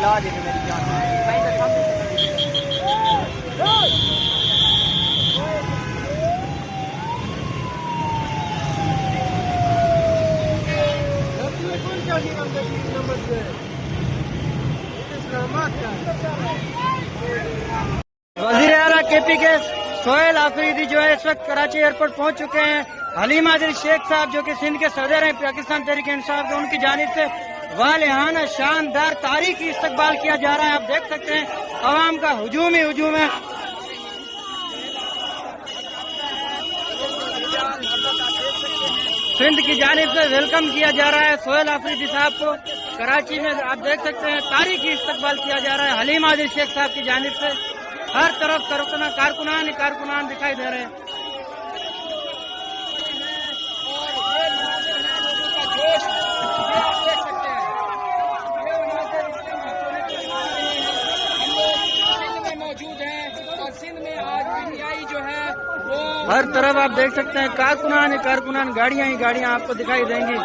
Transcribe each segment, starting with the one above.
इलाज है मेरी जान वज़ीर आला KP के सोहेल आफरीदी जो है इस वक्त कराची एयरपोर्ट पहुंच चुके हैं। हलीम आदिल शेख साहब जो कि सिंध के सदर हैं पाकिस्तान तहरीक इंसाफ के, उनकी जानिब से वालिहाना शानदार तारीखी इस्तकबाल किया जा रहा है। आप देख सकते हैं अवाम का हुजूम ही हुजूम है। सिंध की जानिब से वेलकम किया जा रहा है सोहेल आफरीदी साहब को कराची में। आप देख सकते हैं तारीखी इस्तकबाल किया जा रहा है हलीम आदिल शेख साहब की जानिब से। हर तरफ कारकुनान दिखाई दे रहे हैं। हर तरफ आप देख सकते हैं कारकुनान गाड़ियां ही गाड़ियां आपको दिखाई देंगी।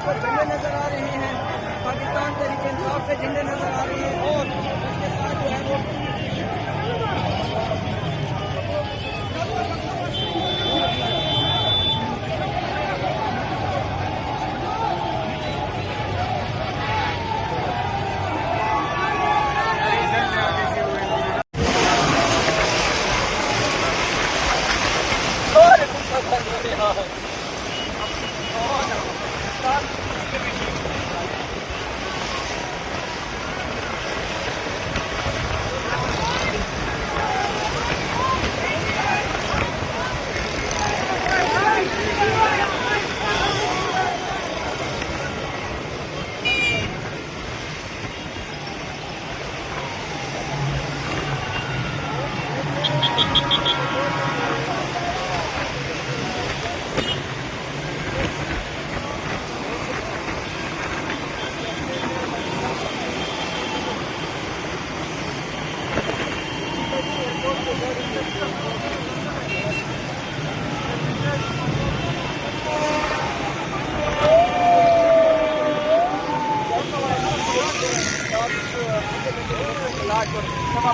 आपको झंडे नजर आ रहे हैं, पाकिस्तान तहरीक इंसाफ के झंडे नजर आ रहे हैं और उसके साथ जो है वो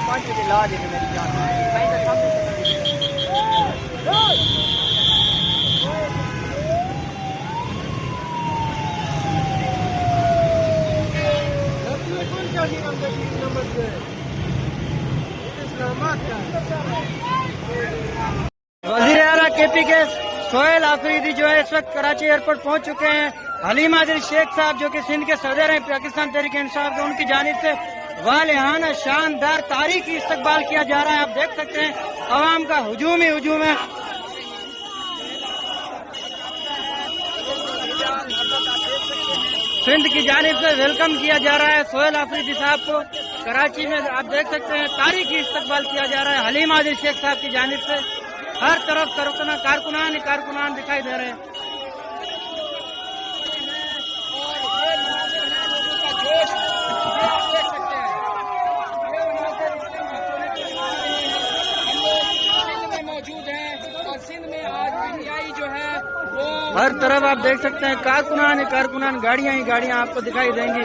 पाँच बजे ला देंगे मेरी जान वजीर आला KP के सोहेल आफरीदी जो है इस वक्त कराची एयरपोर्ट पहुंच चुके हैं। हलीम आदिल शेख साहब जो कि सिंध के सदर हैं पाकिस्तान तहरीक इंसाफ के, उनकी जानिब से वालिहाना शानदार तारीखी इस्तकबाल किया जा रहा है। आप देख सकते हैं अवाम का हुजूम ही हुजूम है। सिंध की जानिब से वेलकम किया जा रहा है सोहेल आफरीदी साहब को कराची में। आप देख सकते हैं तारीखी इस्तकबाल किया जा रहा है हलीम आदिल शेख साहब की जानिब से। हर तरफ कारकुनान दिखाई दे रहे हैं। हर तरफ आप देख सकते हैं कारकुनान गाड़ियां ही गाड़ियां आपको दिखाई देंगी।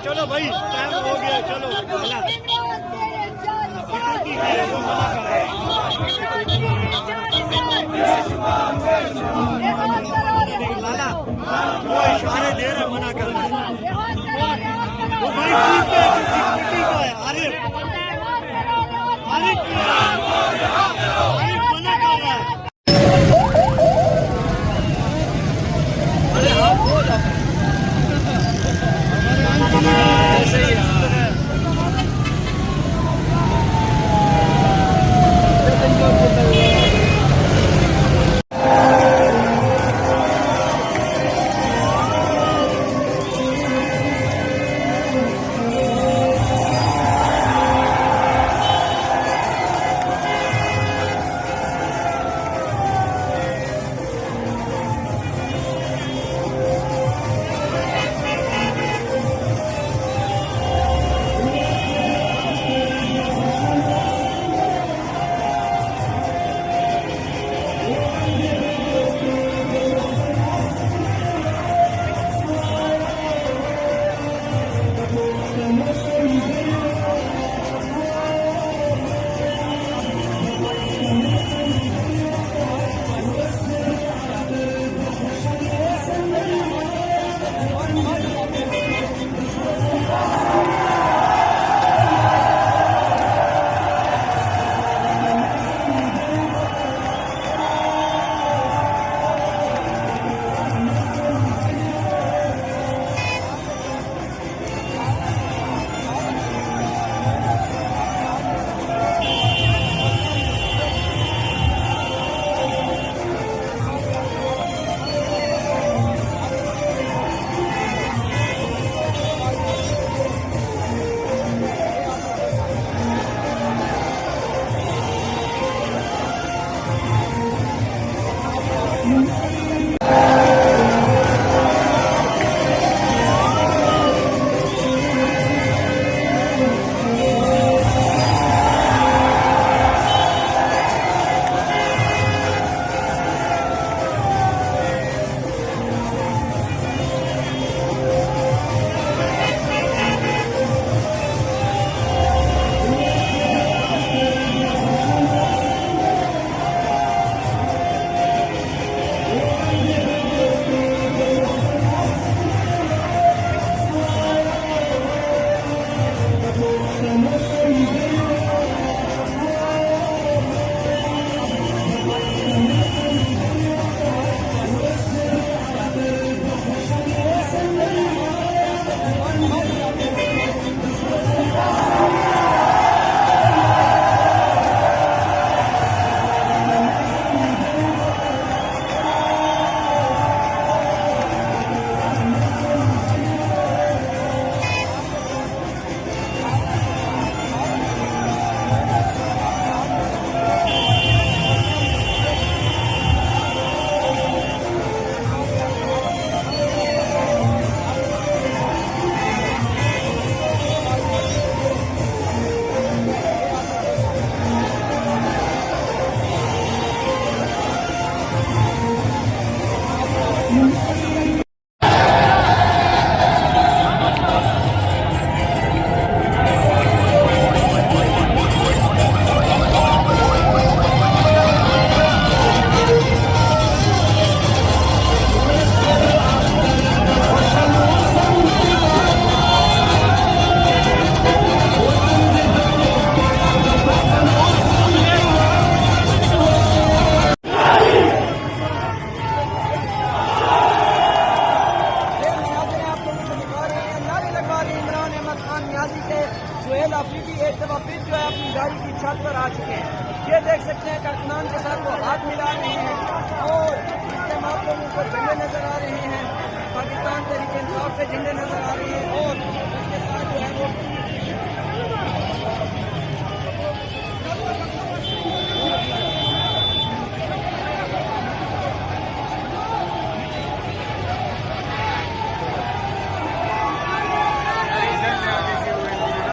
चलो भाई टाइम हो गया, चलो लाला वो इशारे दे रहे मना कर वो भाई आरिफ मना कर रहा है। अरे हाँ बोल ऐसे ही सोहेल अफरीदी एक दफा फिर जो है अपनी गाड़ी की छत पर आ चुके हैं। ये देख सकते हैं कारकुनान के साथ वो हाथ मिला रहे हैं और इसके आप लोगों को झंडे नजर आ रहे हैं, पाकिस्तान तहरीक इंसाफ के झंडे नजर आ रहे हैं और